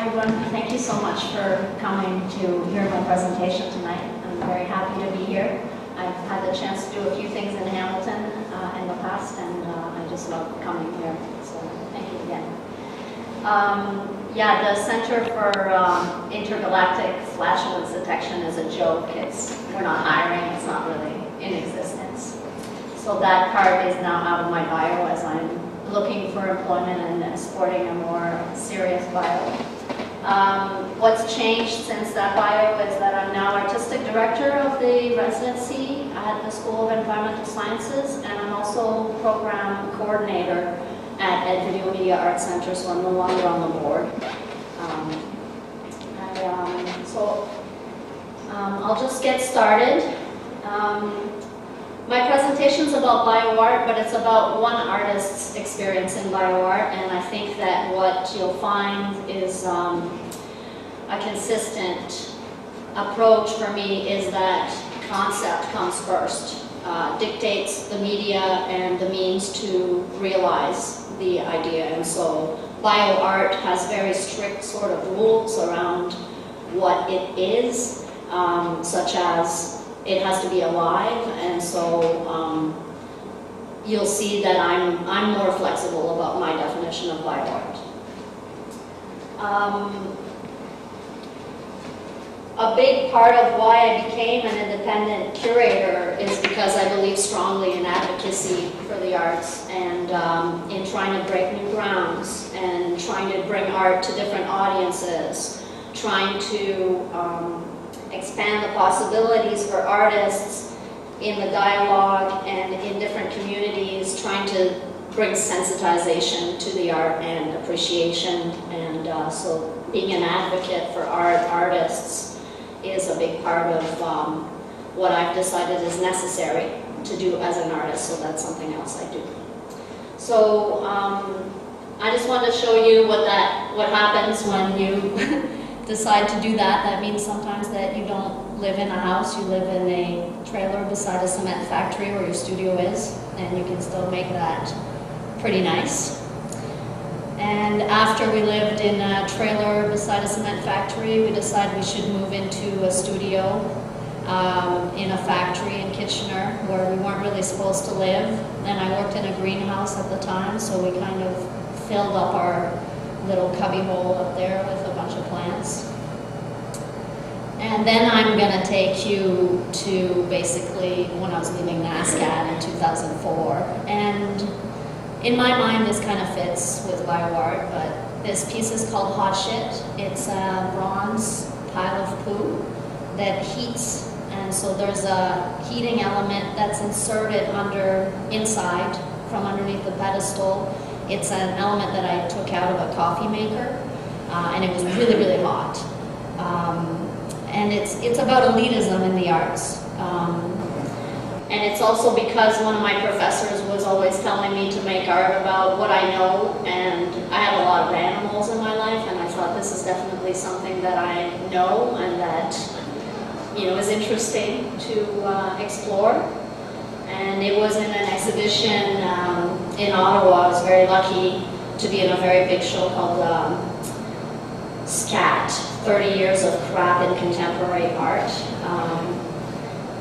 everyone. Thank you so much for coming to hear my presentation tonight. I'm very happy to be here. I've had the chance to do a few things in Hamilton in the past, and I just love coming here. So thank you again. Yeah, the Center for Intergalactic Flatulence Detection is a joke. We're not hiring. It's not really in existence. So that part is now out of my bio as I'm looking for employment and sporting a more serious bio. What's changed since that bio is that I'm now artistic director of the residency at the School of Environmental Sciences, and I'm also program coordinator at Ed Video Media Arts Center, so I'm no longer on the board. I'll just get started. My presentation's about BioArt, but it's about one artist's experience in BioArt, and I think that what you'll find is a consistent approach for me is that concept comes first, dictates the media and the means to realize the idea. And so BioArt has very strict sort of rules around what it is, such as it has to be alive, and so you'll see that I'm more flexible about my definition of BioArt. A big part of why I became an independent curator is because I believe strongly in advocacy for the arts and in trying to break new grounds and trying to bring art to different audiences, trying to expand the possibilities for artists in the dialogue and in different communities, trying to bring sensitization to the art and appreciation. And so being an advocate for artists is a big part of what I've decided is necessary to do as an artist, so that's something else I do. So I just wanted to show you what happens when you decide to do that. That means sometimes that you don't live in a house, you live in a trailer beside a cement factory where your studio is, and you can still make that pretty nice. And after we lived in a trailer beside a cement factory, we decided we should move into a studio in a factory in Kitchener where we weren't really supposed to live. And I worked in a greenhouse at the time, so we kind of filled up our little cubby hole up there with a bunch of plants. And then I'm going to take you to basically when I was leaving NASCAD in 2004. And in my mind, this kind of fits with BioArt, but this piece is called Hot Shit. It's a bronze pile of poo that heats, and so there's a heating element that's inserted inside from underneath the pedestal. It's an element that I took out of a coffee maker, and it was really, really hot. And it's about elitism in the arts. And it's also because one of my professors was always telling me to make art about what I know, and I had a lot of animals in my life, and I thought this is definitely something that I know and that is interesting to explore. And it was in an exhibition in Ottawa. I was very lucky to be in a very big show called SCAT, 30 Years of Crap in Contemporary Art.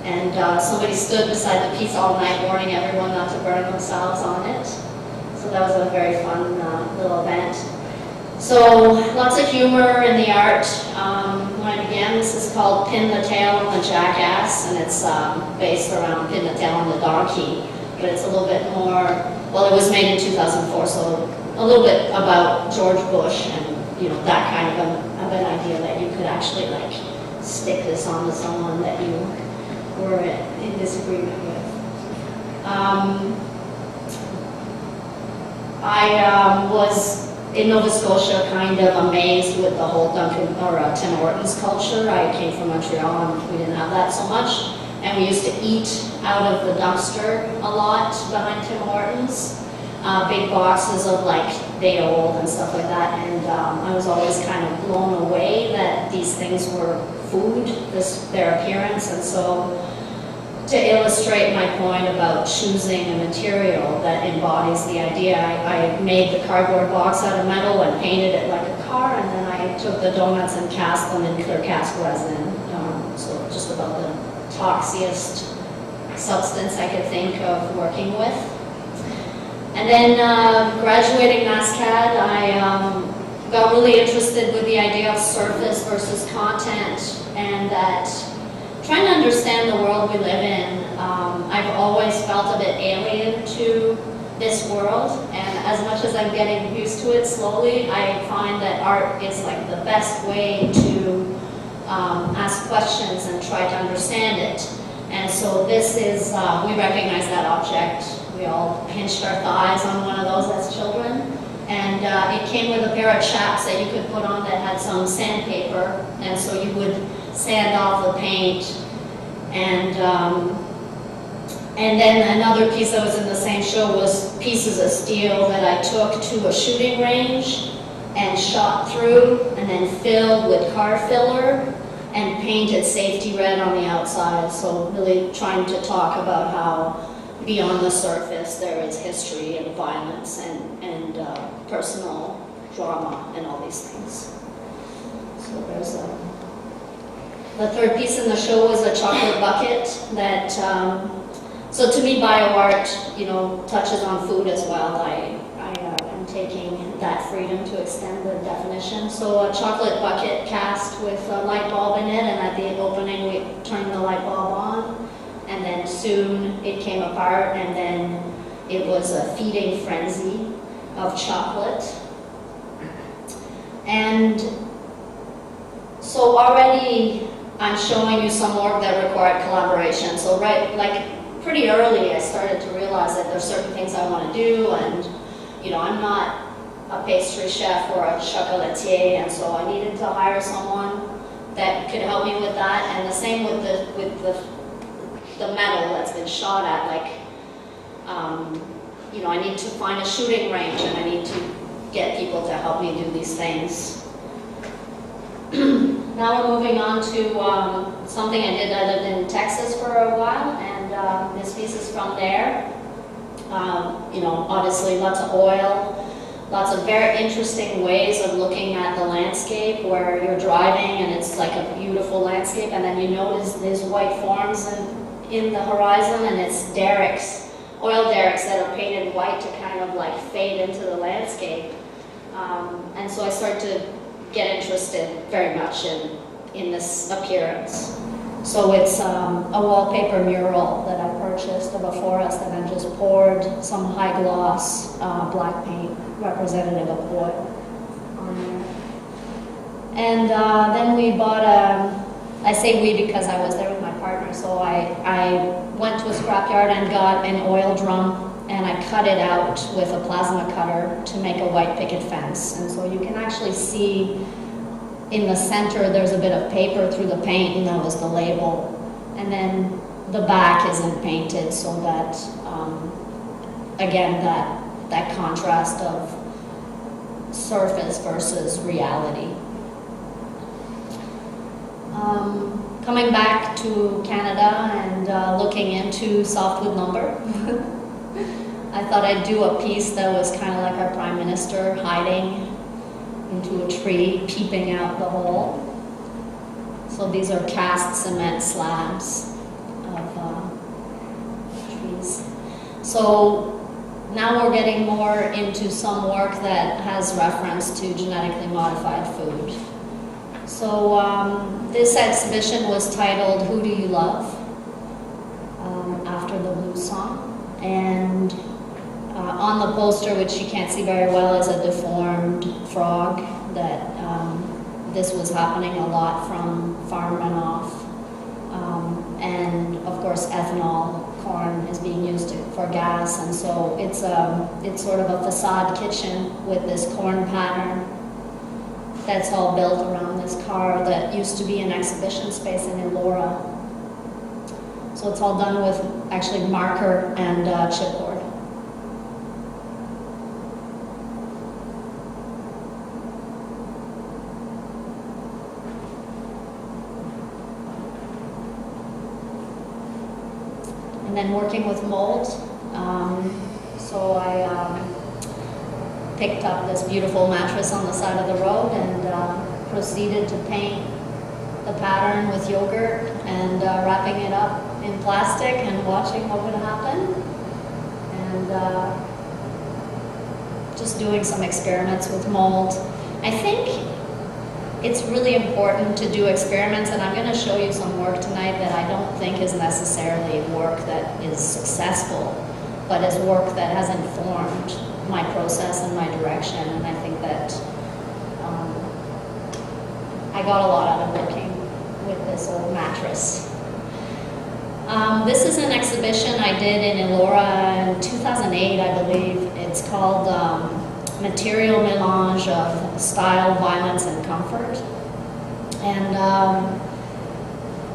And somebody stood beside the piece all night warning everyone not to burn themselves on it. So that was a very fun little event. So lots of humor in the art. When I began, this is called Pin the Tail on the Jackass, and it's based around Pin the Tail on the Donkey. But it's a little bit more, well, it was made in 2004, so a little bit about George Bush and that kind of an idea that you could actually like stick this onto someone that you were in disagreement with. I was in Nova Scotia kind of amazed with the whole Tim Hortons culture. I came from Montreal and we didn't have that so much. And we used to eat out of the dumpster a lot behind Tim Hortons. Big boxes of like day-old and stuff like that. And I was always kind of blown away that these things were food, their appearance. And so to illustrate my point about choosing a material that embodies the idea, I made the cardboard box out of metal and painted it like a car, and then I took the donuts and cast them in clear cast resin. So just about the toxiest substance I could think of working with. And then graduating MassCAD, I got really interested with the idea of surface versus content, and that trying to understand the world we live in, I've always felt a bit alien to this world, and as much as I'm getting used to it slowly, I find that art is like the best way to ask questions and try to understand it. And so this is, we recognize that object. We all pinched our thighs on one of those as children. And it came with a pair of chaps that you could put on that had some sandpaper. And so you would sand off the paint. And then another piece that was in the same show was pieces of steel that I took to a shooting range and shot through and then filled with car filler and painted safety red on the outside. So really trying to talk about how beyond the surface there is history and violence and personal drama and all these things. So there's the third piece in the show was a chocolate bucket that, so to me BioArt, you know, touches on food as well. I am taking that freedom to extend the definition. So a chocolate bucket cast with a light bulb in it, and at the opening we turned the light bulb on, and then soon it came apart, and then it was a feeding frenzy of chocolate. And so already I'm showing you some work that required collaboration. So pretty early I started to realize that there's certain things I want to do, and you know, I'm not a pastry chef or a chocolatier, and so I needed to hire someone that could help me with that. And the same with the metal that's been shot at. Like, you know, I need to find a shooting range, and I need to get people to help me do these things. Now we're moving on to something I did. I lived in Texas for a while, and this piece is from there. You know, obviously lots of oil, lots of very interesting ways of looking at the landscape where you're driving and it's like a beautiful landscape, and then you notice these white forms in the horizon, and it's derricks, oil derricks that are painted white to kind of like fade into the landscape. And so I started to get interested very much in this appearance. So it's a wallpaper mural that I purchased of a forest, and I just poured some high gloss black paint representative of oil on there. And then we bought I say we because I was there with my partner, so I went to a scrapyard and got an oil drum, and I cut it out with a plasma cutter to make a white picket fence. And so you can actually see in the center there's a bit of paper through the paint, and that was the label. And then the back isn't painted, so that, again, that contrast of surface versus reality. Coming back to Canada and looking into softwood lumber, I thought I'd do a piece that was kind of like our Prime Minister hiding into a tree, peeping out the hole. So these are cast cement slabs of trees. So now we're getting more into some work that has reference to genetically modified food. So this exhibition was titled "Who Do You Love?" After the blues song. And on the poster, which you can't see very well, is a deformed frog. That this was happening a lot from farm runoff. And of course ethanol, corn, is being used for gas, and so it's sort of a facade kitchen with this corn pattern that's all built around this car that used to be an exhibition space in Elora. So it's all done with actually marker and chipboard. And then working with mold. So I picked up this beautiful mattress on the side of the road and proceeded to paint the pattern with yogurt and wrapping it up in plastic and watching what would happen. And just doing some experiments with mold. I think it's really important to do experiments, and I'm going to show you some work tonight that I don't think is necessarily work that is successful, but is work that has informed my process and my direction, and I think that I got a lot out of working with this old mattress. This is an exhibition I did in Elora in 2008, I believe. It's called Material Melange of Style, Violence, and Comfort. And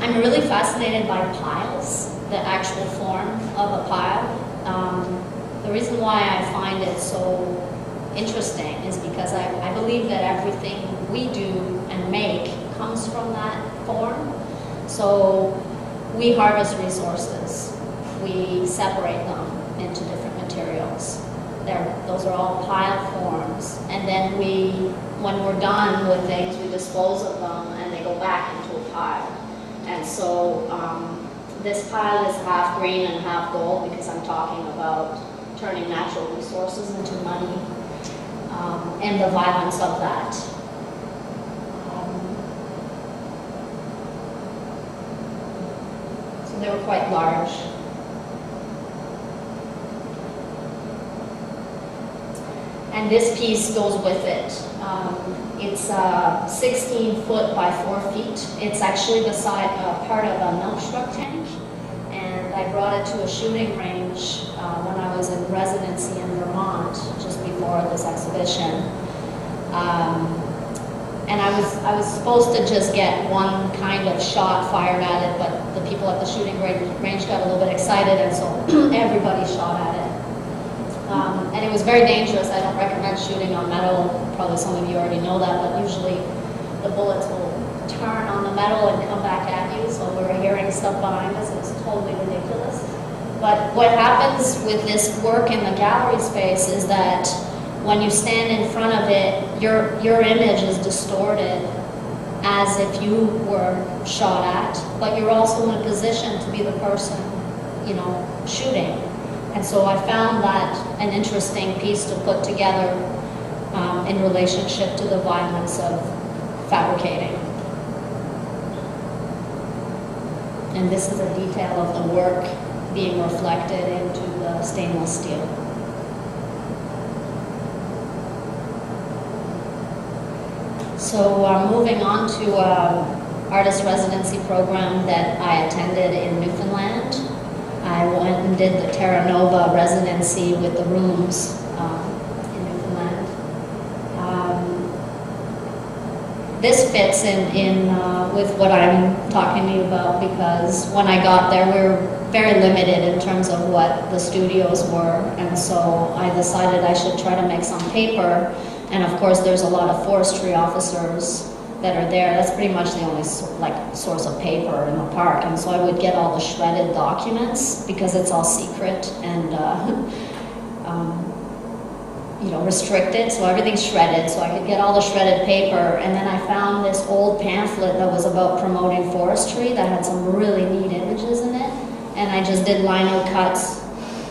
I'm really fascinated by piles, the actual form of a pile. The reason why I find it so interesting is because I believe that everything we do and make comes from that form. So we harvest resources, we separate them into different materials. Those are all pile forms, and then when we're done with things, we dispose of them and they go back into a pile. And so this pile is half green and half gold because I'm talking about turning natural resources into money and the violence of that. So they were quite large. And this piece goes with it. It's 16 foot by 4 feet. It's actually the side part of a milk truck tank. And I brought it to a shooting range when I was in residency in Vermont, just before this exhibition. And I was supposed to just get one kind of shot fired at it, but the people at the shooting range got a little bit excited, and so everybody shot at it. And it was very dangerous. I don't recommend shooting on metal. Probably some of you already know that, but usually the bullets will turn on the metal and come back at you. So we were hearing stuff behind us. It's totally ridiculous. But what happens with this work in the gallery space is that when you stand in front of it, your image is distorted as if you were shot at, but you're also in a position to be the person, shooting. And so I found that an interesting piece to put together in relationship to the violence of fabricating. And this is a detail of the work being reflected into the stainless steel. So moving on to artist residency program that I attended in Newfoundland. I went and did the Terra Nova residency with the rooms in Newfoundland. This fits in with what I'm talking to you about, because when I got there, we were very limited in terms of what the studios were, and so I decided I should try to make some paper. And of course, there's a lot of forestry officers that are there. That's pretty much the only source of paper in the park. And so I would get all the shredded documents because it's all secret and restricted. So everything's shredded. So I could get all the shredded paper. And then I found this old pamphlet that was about promoting forestry that had some really neat images in it. And I just did lino cuts,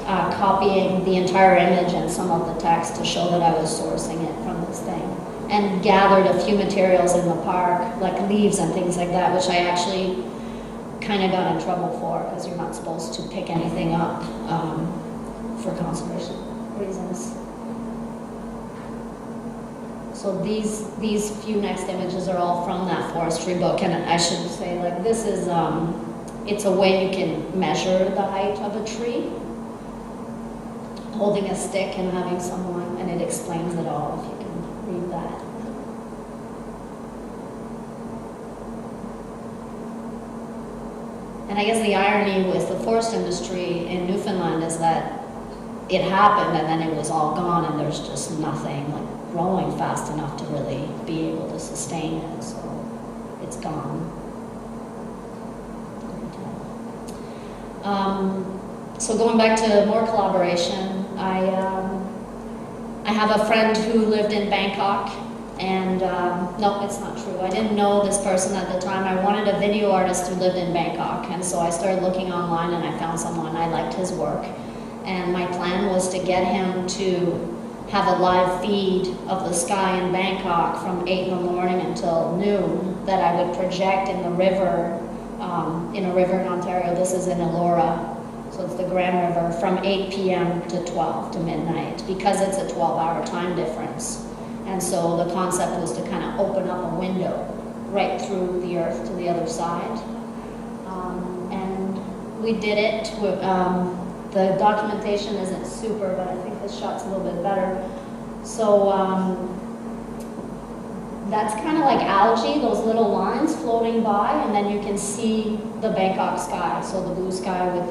copying the entire image and some of the text to show that I was sourcing it from this thing. And gathered a few materials in the park, like leaves and things like that, which I actually kind of got in trouble for, because you're not supposed to pick anything up for conservation reasons. So these few next images are all from that forestry book, and I should say, this is, it's a way you can measure the height of a tree, holding a stick and having someone, and it explains it all, if you can read that. And I guess the irony with the forest industry in Newfoundland is that it happened and then it was all gone, and there's just nothing growing fast enough to really be able to sustain it, so it's gone. So going back to more collaboration, I have a friend who lived in Bangkok, and no, it's not true. I didn't know this person at the time. I wanted a video artist who lived in Bangkok, and so I started looking online and I found someone. I liked his work, and my plan was to get him to have a live feed of the sky in Bangkok from 8 in the morning until noon that I would project in the river, in a river in Ontario. This is in Elora. So it's the Grand River from 8 p.m. to 12 to midnight because it's a 12-hour time difference. And so the concept was to kind of open up a window right through the earth to the other side. And we did it. The documentation isn't super, but I think this shot's a little bit better. So that's kind of like algae, those little lines floating by, and then you can see the Bangkok sky, so the blue sky with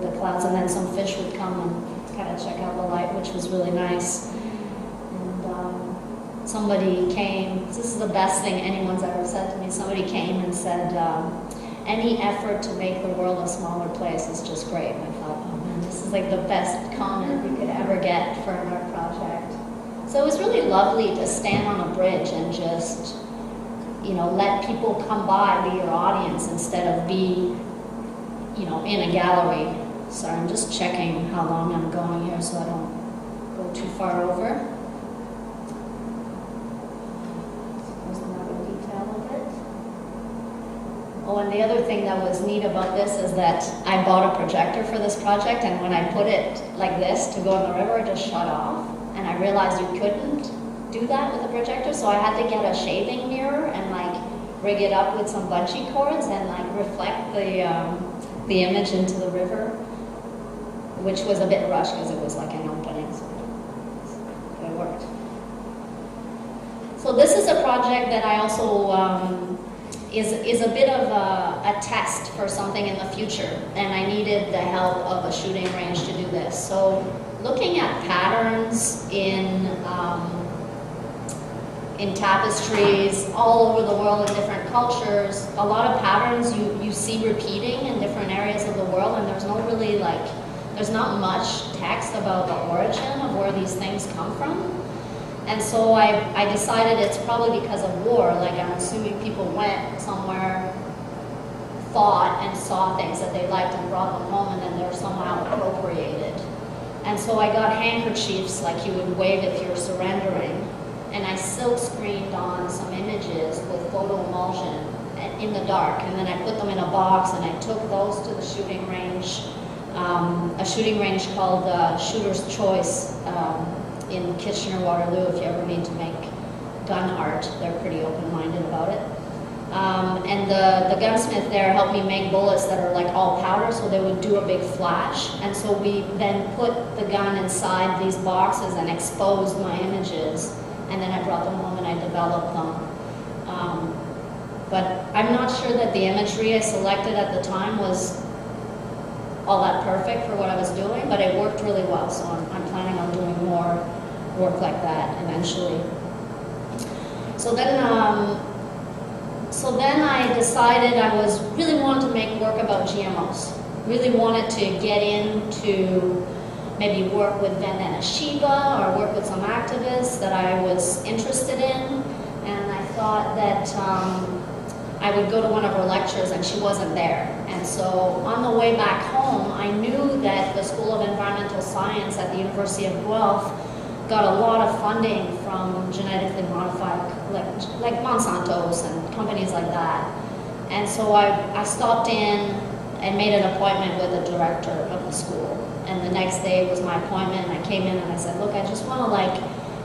the clouds, and then some fish would come and kind of check out the light, which was really nice. And somebody came, this is the best thing anyone's ever said to me, somebody came and said, any effort to make the world a smaller place is just great. And I thought, oh man, this is like the best comment you could ever get for an art project. So it was really lovely to stand on a bridge and just, let people come by, be your audience, instead of be, in a gallery. Sorry, I'm just checking how long I'm going here so I don't go too far over. There's another detail of it. Oh, and the other thing that was neat about this is that I bought a projector for this project, and when I put it like this to go in the river, it just shut off. And I realized you couldn't do that with a projector, so I had to get a shaving mirror and rig it up with some bungee cords and reflect the image into the river, which was a bit rushed because it was like an opening, but it worked. So this is a project that I also is a bit of a test for something in the future, and I needed the help of a shooting range to do this. So looking at patterns in tapestries all over the world in different cultures, a lot of patterns you see repeating in different areas of the world, and there's no really there's not much text about the origin of where these things come from. And so I decided it's probably because of war. I'm assuming people went somewhere, thought and saw things that they liked and brought them home, and then they're somehow appropriated. And so I got handkerchiefs like you would wave if you're surrendering, and I silk screened on some images with photo emulsion in the dark, and then I put them in a box, and I took those to the shooting range, a shooting range called Shooter's Choice in Kitchener-Waterloo. If you ever need to make gun art, they're pretty open-minded about it. And the gunsmith there helped me make bullets that are all powder, so they would do a big flash. And so we then put the gun inside these boxes and exposed my images, and then I brought them home and I developed them. But I'm not sure that the imagery I selected at the time was all that perfect for what I was doing, but it worked really well, so I'm planning on doing more work like that eventually. So then I decided I was really wanted to make work about GMOs. Really wanted to get into maybe work with Vandana Shiva or work with some activists that I was interested in. And I thought that I would go to one of her lectures and she wasn't there. And so on the way back home, I knew that the School of Environmental Science at the University of Guelph got a lot of funding from genetically modified, like Monsanto's and companies like that. And so I stopped in and made an appointment with the director of the school. And the next day was my appointment, and I came in and I said, look, I just want to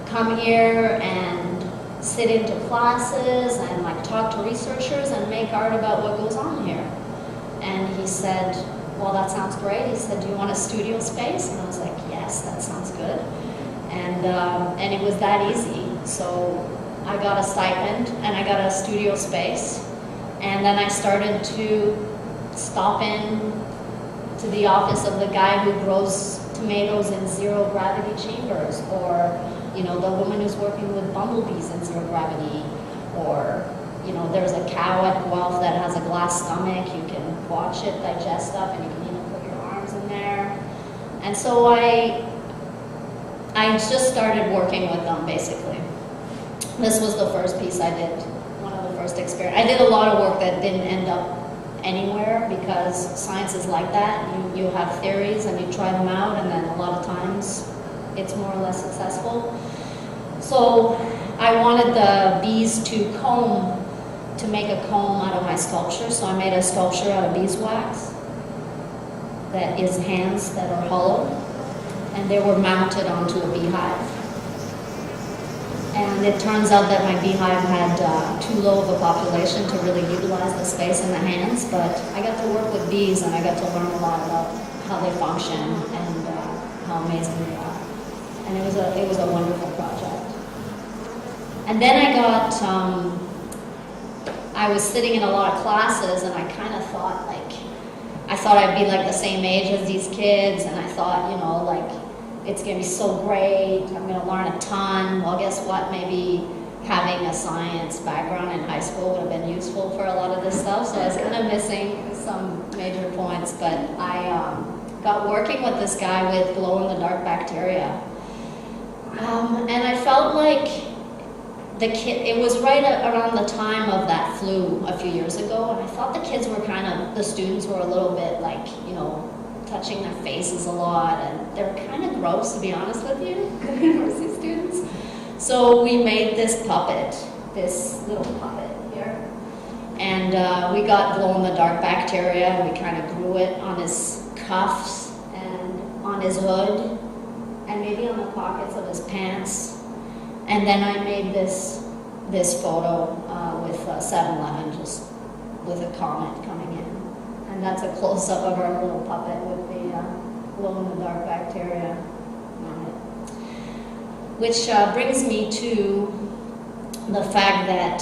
come here and sit into classes and talk to researchers and make art about what goes on here. And he said, well, that sounds great. He said, do you want a studio space? And I was like, yes, that sounds good. And it was that easy. So I got a stipend and I got a studio space. And then I started to stop in to the office of the guy who grows tomatoes in zero gravity chambers, or the woman who's working with bumblebees in zero gravity, or there's a cow at Guelph that has a glass stomach. You can watch it digest stuff, and you can even put your arms in there. And so I just started working with them, basically. This was the first piece I did, one of the first experiments. I did a lot of work that didn't end up anywhere because science is like that. You have theories and you try them out, and then a lot of times it's more or less successful. So I wanted the bees to make a comb out of my sculpture. So I made a sculpture out of beeswax that is hands that are hollow, and they were mounted onto a beehive. And it turns out that my beehive had too low of a population to really utilize the space in the hands, but I got to work with bees and I got to learn a lot about how they function and how amazing they are. And it was a wonderful project. And then I was sitting in a lot of classes, and I kind of thought I'd be like the same age as these kids, and I thought, it's going to be so great, I'm going to learn a ton. Well, guess what? Maybe having a science background in high school would have been useful for a lot of this stuff, so I was kind of missing some major points, but I got working with this guy with glow-in-the-dark bacteria. And I felt like it was right around the time of that flu a few years ago, and I thought the kids were the students were a little bit touching their faces a lot, and they were kind of gross, to be honest with you, university students. So we made this puppet, this little puppet here, and we got glow-in-the-dark bacteria, and we kind of grew it on his cuffs and on his hood, and maybe on the pockets of his pants. And then I made this photo with 7-Eleven, just with a comet coming in. And that's a close-up of our little puppet with the glow-in-the-dark bacteria on it. Which brings me to the fact that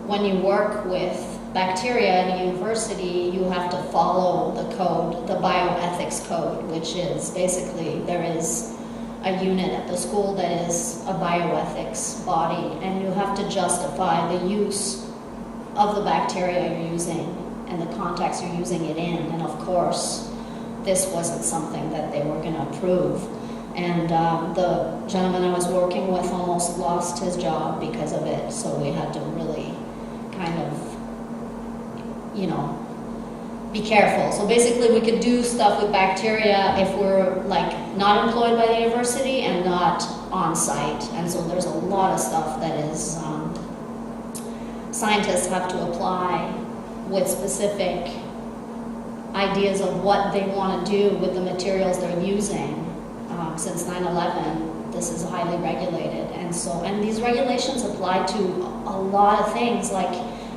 when you work with bacteria in a university, you have to follow the code, the bioethics code, which is basically there is a unit at the school that is a bioethics body, and you have to justify the use of the bacteria you're using and the context you're using it in. And of course, this wasn't something that they were going to approve. And the gentleman I was working with almost lost his job because of it, so we had to really kind of, be careful. So basically we could do stuff with bacteria if we're not employed by the university and not on site. And so there's a lot of stuff that is scientists have to apply with specific ideas of what they want to do with the materials they're using. Since 9/11, this is highly regulated, and these regulations apply to a lot of things.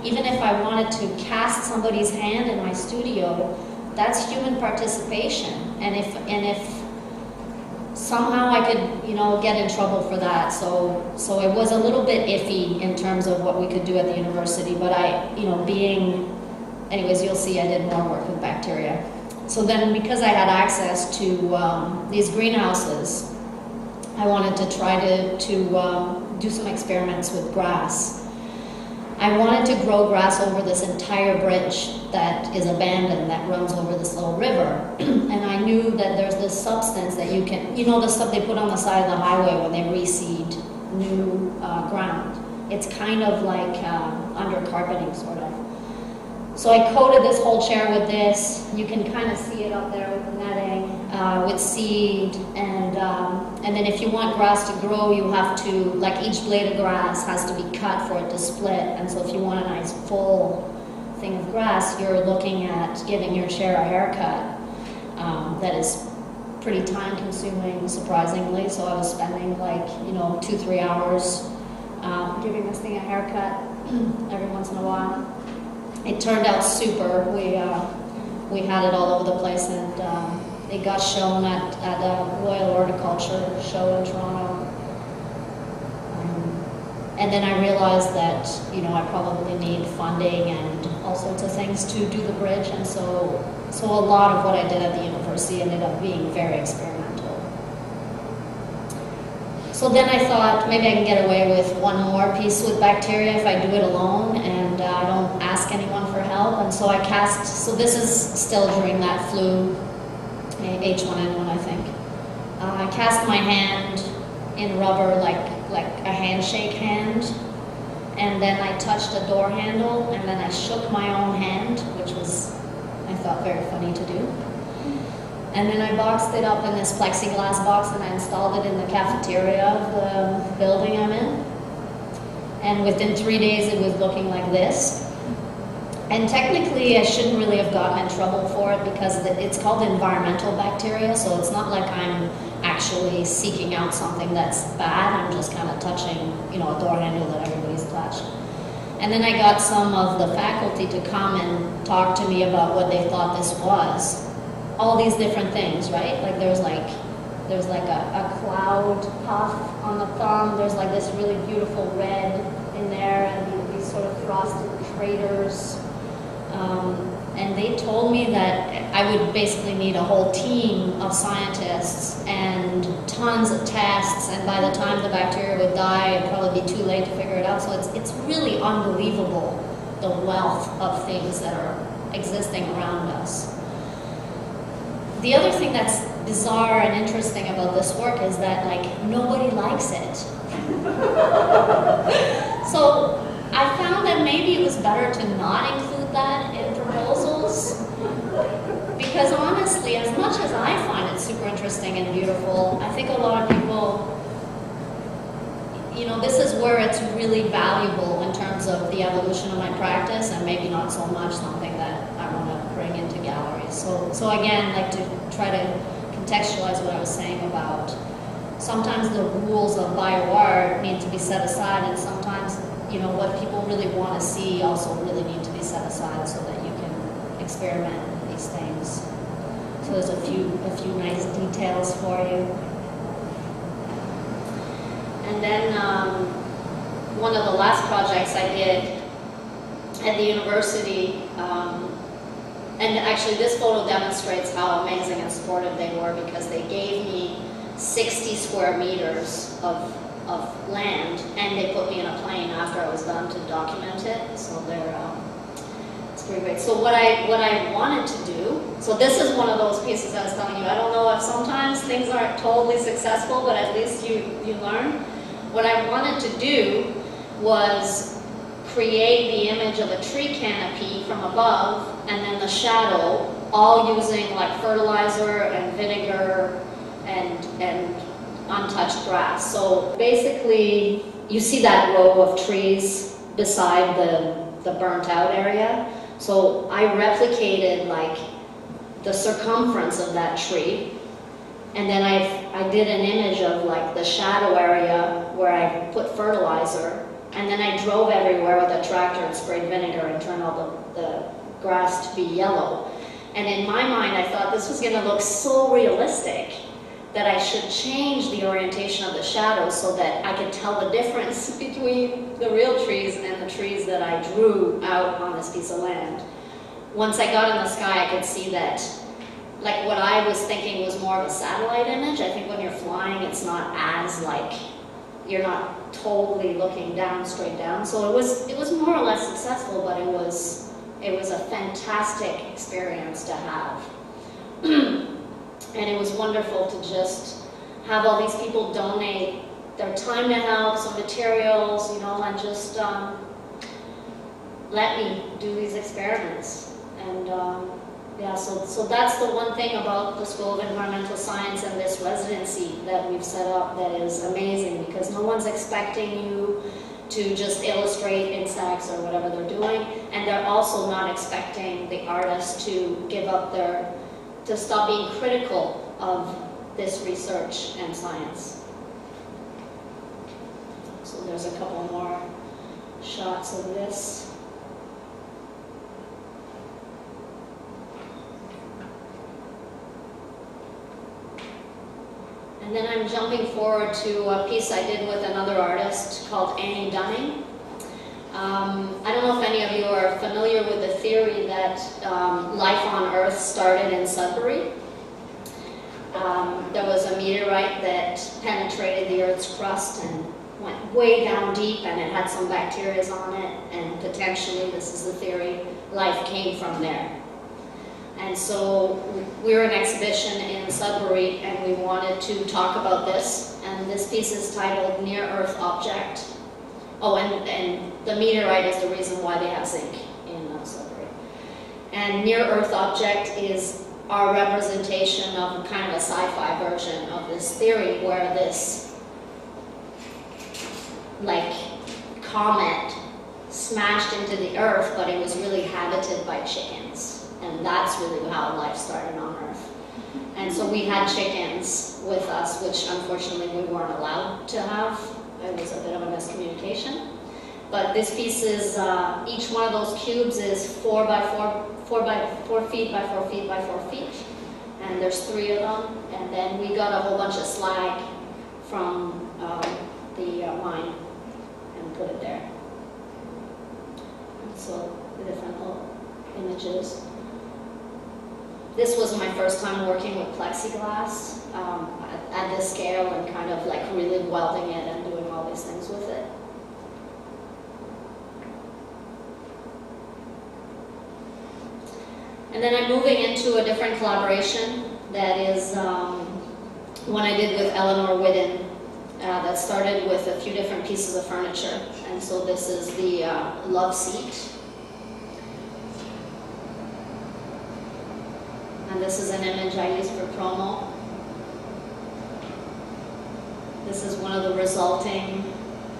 Even if I wanted to cast somebody's hand in my studio, that's human participation. And if somehow I could, get in trouble for that. So it was a little bit iffy in terms of what we could do at the university. But anyways, you'll see I did more work with bacteria. So then, because I had access to these greenhouses, I wanted to try to do some experiments with grass. I wanted to grow grass over this entire bridge that is abandoned that runs over this little river. And I knew that there's this substance that you can, the stuff they put on the side of the highway when they reseed new ground. It's kind of like undercarpeting, sort of. So I coated this whole chair with this. You can kind of see it up there with the netting, with seed, and then if you want grass to grow, you have to, each blade of grass has to be cut for it to split. And so if you want a nice full thing of grass, you're looking at giving your chair a haircut. That is pretty time consuming, surprisingly. So I was spending 2-3 hours giving this thing a haircut every once in a while. It turned out super. We had it all over the place, and it got shown at a Royal Horticulture show in Toronto. And then I realized that I probably need funding and all sorts of things to do the bridge, and so a lot of what I did at the university ended up being very experimental. So then I thought maybe I can get away with one more piece with bacteria if I do it alone and I don't ask anyone for help. And so I cast, so this is still during that flu H1N1, I think. I cast my hand in rubber like a handshake hand, and then I touched a door handle, and then I shook my own hand, which was, I thought, very funny to do. And then I boxed it up in this plexiglass box, and I installed it in the cafeteria of the building I'm in. And within 3 days, it was looking like this. And technically, I shouldn't really have gotten in trouble for it because it's called environmental bacteria, so it's not like I'm actually seeking out something that's bad. I'm just kind of touching, a door handle that everybody's touched. And then I got some of the faculty to come and talk to me about what they thought this was. All these different things, right? Like there's like a cloud puff on the thumb. There's like this really beautiful red in there, and these sort of frosted craters. And they told me that I would basically need a whole team of scientists and tons of tests, and by the time the bacteria would die, it'd probably be too late to figure it out. So it's really unbelievable, the wealth of things that are existing around us. The other thing that's bizarre and interesting about this work is that, nobody likes it. So I found that maybe it was better to not include that in proposals, because honestly, as much as I find it super interesting and beautiful, I think a lot of people, this is where it's really valuable in terms of the evolution of my practice, and maybe not so much something that I want to bring into galleries. So again, to try to contextualize what I was saying about sometimes the rules of BioArt need to be set aside, and sometimes what people really want to see also really need to be set aside so that you can experiment with these things. So there's a few nice details for you. And then one of the last projects I did at the university, and actually this photo demonstrates how amazing and supportive they were, because they gave me 60 square meters of land, and they put me in a plane after I was done to document it. So it's pretty great. So what I wanted to do, so this is one of those pieces I was telling you. I don't know if sometimes things aren't totally successful, but at least you learn. What I wanted to do was create the image of a tree canopy from above, and then the shadow, all using fertilizer and vinegar and untouched grass. So basically, you see that row of trees beside the burnt out area. So I replicated the circumference of that tree, and then I did an image of the shadow area where I put fertilizer, and then I drove everywhere with a tractor and sprayed vinegar and turned all the grass to be yellow. And in my mind, I thought this was going to look so realistic that I should change the orientation of the shadows so that I could tell the difference between the real trees and the trees that I drew out on this piece of land. Once I got in the sky, I could see that, what I was thinking was more of a satellite image. I think when you're flying, it's not as you're not totally looking down, straight down. So it was more or less successful, but it was a fantastic experience to have. And it was wonderful to just have all these people donate their time to help, some materials, and just let me do these experiments. And so that's the one thing about the School of Environmental Science and this residency that we've set up that is amazing, because no one's expecting you to just illustrate insects or whatever they're doing, and they're also not expecting the artists to give up to stop being critical of this research and science. So there's a couple more shots of this. And then I'm jumping forward to a piece I did with another artist called Annie Dunning. I don't know if any of you are familiar with the theory that life on Earth started in Sudbury. There was a meteorite that penetrated the Earth's crust and went way down deep, and it had some bacteria on it, and potentially, this is the theory, life came from there. And so we were an exhibition in Sudbury, and we wanted to talk about this. And this piece is titled Near Earth Object. Oh, and the meteorite is the reason why they have zinc in Sudbury. And Near Earth Object is our representation of kind of a sci-fi version of this theory, where this like comet smashed into the Earth, but it was really habited by chickens. And that's really how life started on Earth. And so we had chickens with us, which unfortunately we weren't allowed to have. It was a bit of a miscommunication. But this piece is, each one of those cubes is 4 by 4 feet by 4 feet by 4 feet. And there's 3 of them. And then we got a whole bunch of slag from the mine and put it there. And so the different little images. This was my first time working with plexiglass at this scale, and kind of like really welding it and doing all these things with it. And then I'm moving into a different collaboration that is one I did with Eleanor Whiddon that started with a few different pieces of furniture. And so this is the love seat. And this is an image I used for promo. This is one of the resulting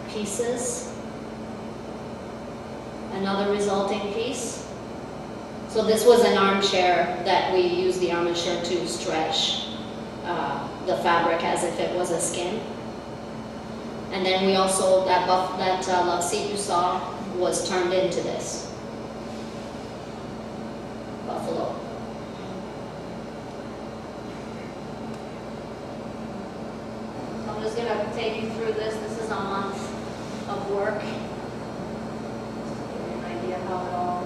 pieces. Another resulting piece. So this was an armchair that we used the armature to stretch the fabric as if it was a skin. And then we also, that love seat you saw was turned into this buffalo. I'm just going to take you through this. This is a month of work. Just to give you an idea how it all.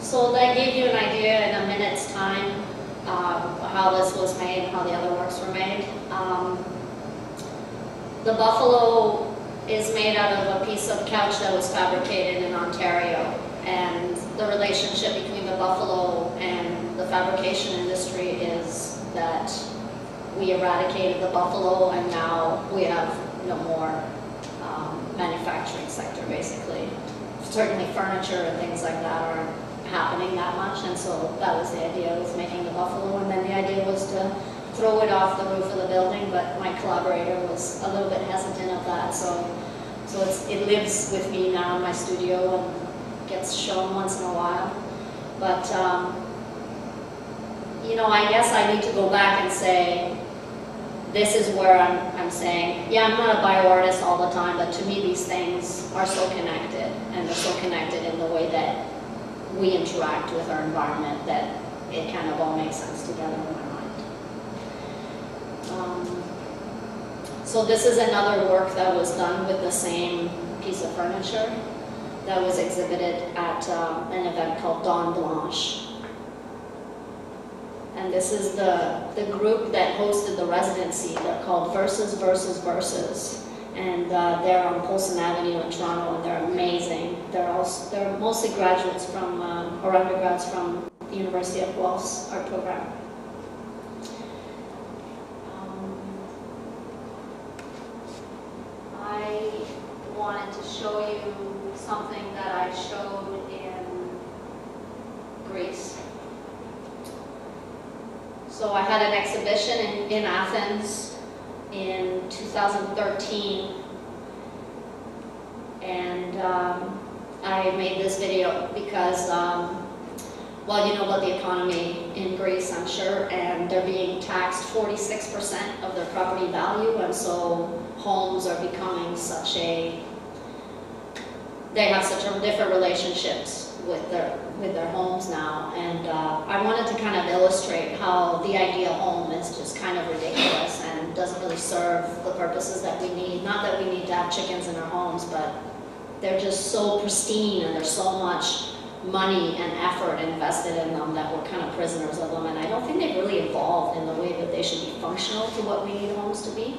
So that gave you an idea in a minute's time how this was made, how the other works were made. The buffalo is made out of a piece of couch that was fabricated in Ontario, and the relationship between the buffalo and the fabrication industry is that we eradicated the buffalo, and now we have no more manufacturing sector, basically. Certainly furniture and things like that aren't happening that much, and so that was the idea, was making the buffalo, and then the idea was to throw it off the roof of the building, but my collaborator was a little bit hesitant of that, so it lives with me now in my studio and gets shown once in a while. But you know, I guess I need to go back and say, this is where I'm saying, yeah, I'm not a bioartist all the time, but to me these things are so connected, and they're so connected in the way that we interact with our environment that it kind of all makes sense together in my mind. So this is another work that was done with the same piece of furniture that was exhibited at an event called Dawn Blanche. And this is the group that hosted the residency. They're called Versus, Versus, Versus. And they're on Polson Avenue in Toronto, and they're amazing. They're mostly graduates from, or undergrads from the University of Guelph's art program. I wanted to show you something that I showed in Greece. So I had an exhibition in Athens in 2013, and I made this video because, well, you know about the economy in Greece, I'm sure, and they're being taxed 46% of their property value, and so homes are becoming such a, they have such a different relationships with their homes now, and I wanted to kind of illustrate how the ideal home is just kind of ridiculous and doesn't really serve the purposes that we need. Not that we need to have chickens in our homes, but they're just so pristine and there's so much money and effort invested in them that we're kind of prisoners of them, and I don't think they've really evolved in the way that they should be functional to what we need homes to be.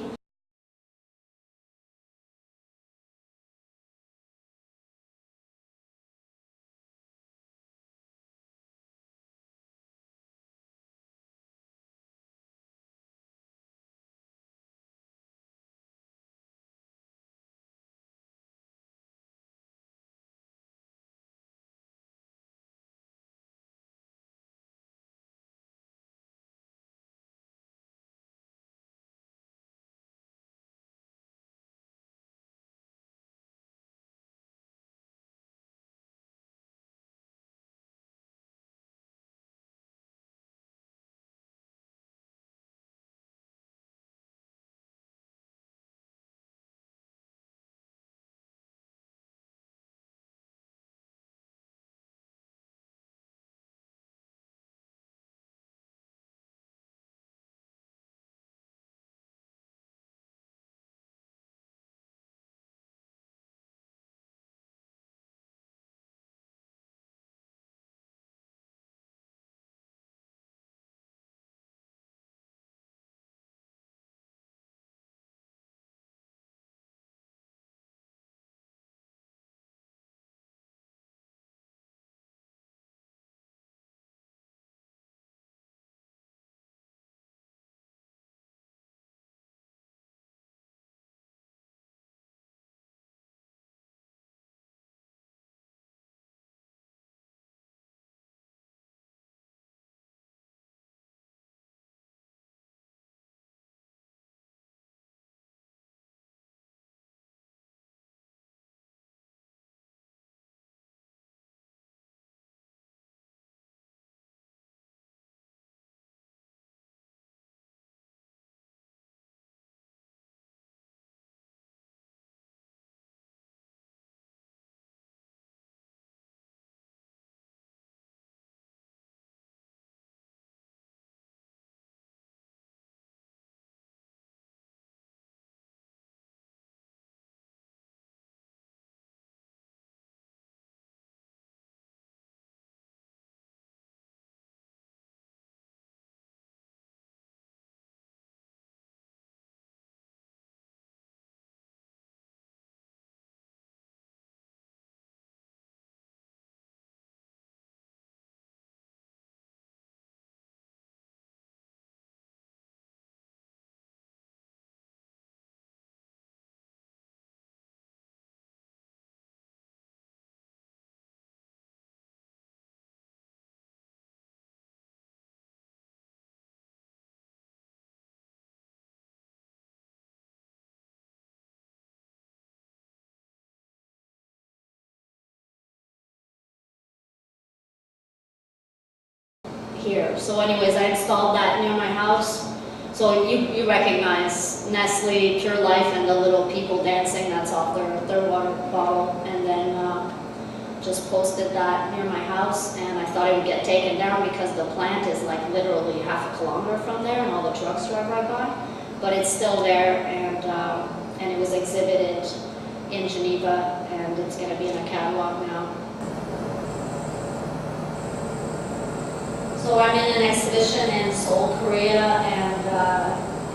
Here. So anyways, I installed that near my house. So you recognize Nestle, Pure Life, and the little people dancing, that's off their water bottle. And then just posted that near my house, and I thought it would get taken down because the plant is like literally half a kilometer from there and all the trucks drive right by. But it's still there, and it was exhibited in Geneva, and it's going to be in a catalog now. So I'm in an exhibition in Seoul, Korea, and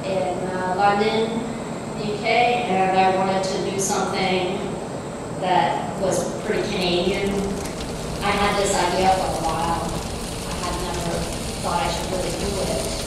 in London, UK, and I wanted to do something that was pretty Canadian. I had this idea for a while. I had never thought I should really do it.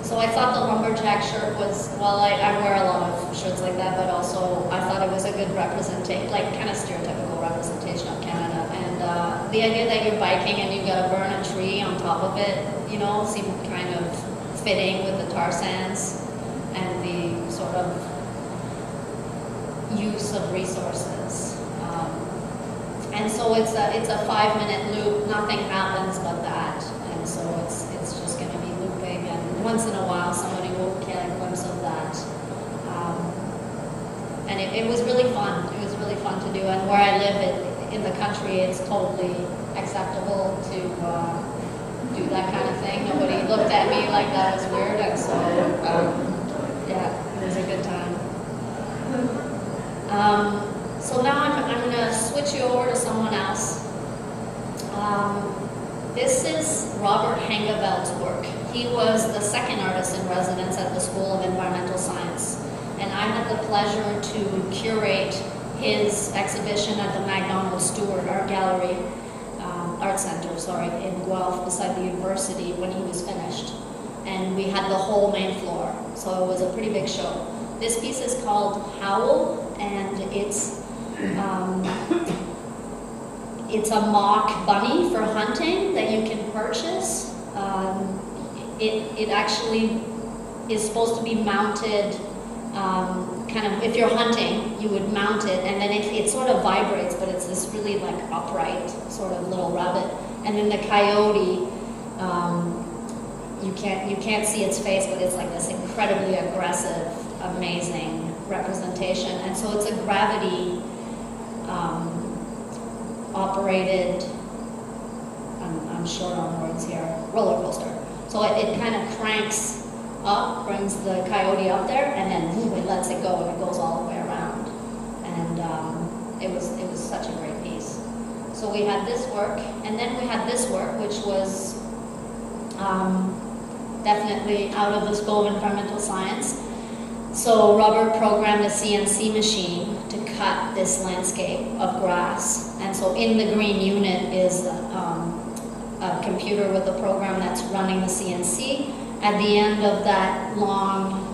So I thought the lumberjack shirt was, well, I wear a lot of shirts like that, but also I thought it was a good representation, like kind of stereotypical representation of Canada. And the idea that you're biking and you've got to burn a tree on top of it, you know, seemed kind of fitting with the tar sands and the sort of use of resources. And so it's a 5-minute loop, nothing happens but that. And so it's just going to be looping, and once in a while somebody will get a glimpse of that. And it was really fun. It was really fun to do. And where I live in the country, it's totally acceptable to do that kind of thing. Nobody looked at me like that was weird, and so yeah, it was a good time. So now I'm going to switch you over to someone else. This is Robert Hengeveld's work. He was the second artist in residence at the School of Environmental Science, and I had the pleasure to curate his exhibition at the MacDonald Stewart Art Center, in Guelph beside the university when he was finished. And we had the whole main floor, so it was a pretty big show. This piece is called Howl, and it's a mock bunny for hunting that you can purchase. It actually is supposed to be mounted, kind of, if you're hunting, you would mount it, and then it sort of vibrates, but it's this really like upright sort of little rabbit. And then the coyote, you can't see its face, but it's like this incredibly aggressive, amazing representation. And so it's a gravity operated, I'm short on words here, roller coaster. So it kind of cranks up, brings the coyote up there, and then it lets it go, and it goes all the way around. And it was such a great piece. So we had this work, and then we had this work, which was definitely out of the School of Environmental Science. So Robert programmed a CNC machine to cut this landscape of grass. And so in the green unit is a computer with a program that's running the CNC. At the end of that long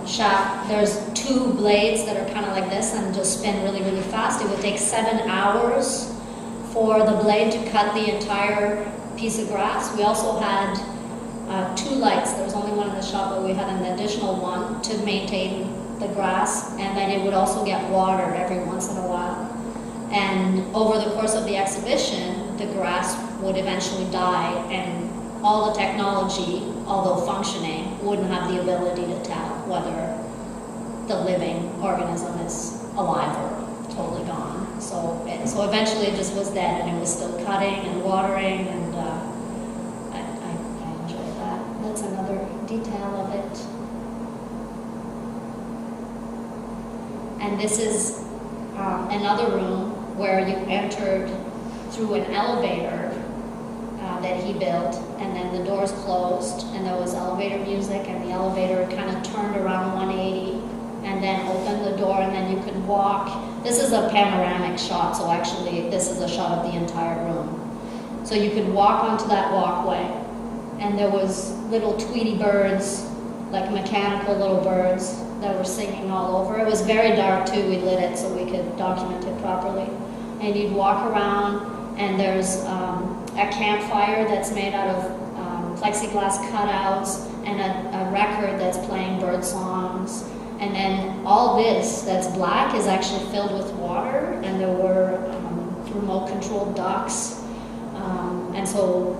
shaft, there's 2 blades that are kind of like this and just spin really, really fast. It would take 7 hours for the blade to cut the entire piece of grass. We also had 2 lights. There was only one in the shop, but we had an additional one to maintain the grass, and then it would also get watered every once in a while. And over the course of the exhibition, the grass would eventually die, and all the technology, although functioning, wouldn't have the ability to tell whether the living organism is alive or totally gone. So eventually it just was dead, and it was still cutting and watering, and I enjoyed that. That's another detail of it. And this is another room where you entered through an elevator that he built, and then the doors closed, and there was elevator music, and the elevator kind of turned around 180, and then opened the door, and then you could walk. This is a panoramic shot, so actually this is a shot of the entire room. So you could walk onto that walkway, and there was little Tweety birds, like mechanical little birds, that were singing all over. It was very dark too. We lit it so we could document it properly. And you'd walk around, and there's a campfire that's made out of plexiglass cutouts, and a record that's playing bird songs. And then all this that's black is actually filled with water, and there were remote controlled ducks. And so,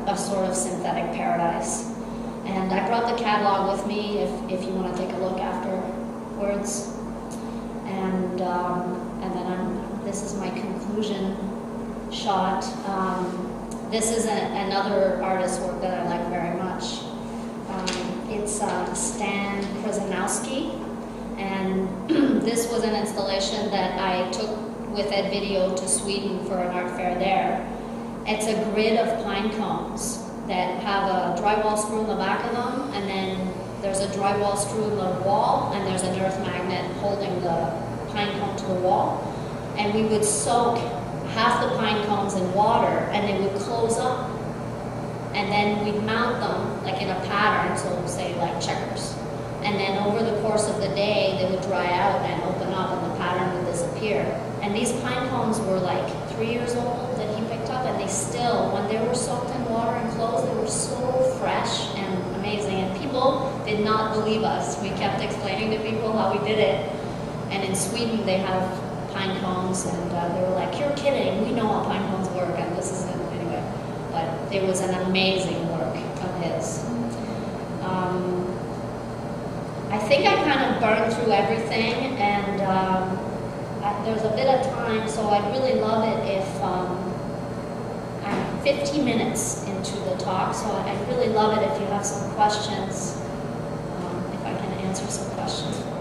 a sort of synthetic paradise. And I brought the catalog with me if you want to take a look afterwards. And then this is my conclusion shot. This is another artist's work that I like very much. It's Stan Krasnowski, and this was an installation that I took with Ed Video to Sweden for an art fair there. It's a grid of pine cones that have a drywall screw in the back of them, and then there's a drywall screw in the wall, and there's an earth magnet holding the pine cone to the wall. And we would soak half the pine cones in water, and they would close up And then we'd mount them like in a pattern, so say like checkers. And then over the course of the day, they would dry out and open up and the pattern would disappear. And these pine cones were like 3 years old that he picked up, and they still, when they were soaked in water and closed, they were so fresh and amazing. And people did not believe us. We kept explaining to people how we did it. And in Sweden, they have pine cones, and they were like, "You're kidding, we know how pine cones work," and this is it anyway. But it was an amazing work of his. I think I kind of burned through everything, and there's a bit of time, so I'd really love it if I'm 15 minutes into the talk, so I'd really love it if you have some questions, if I can answer some questions for you.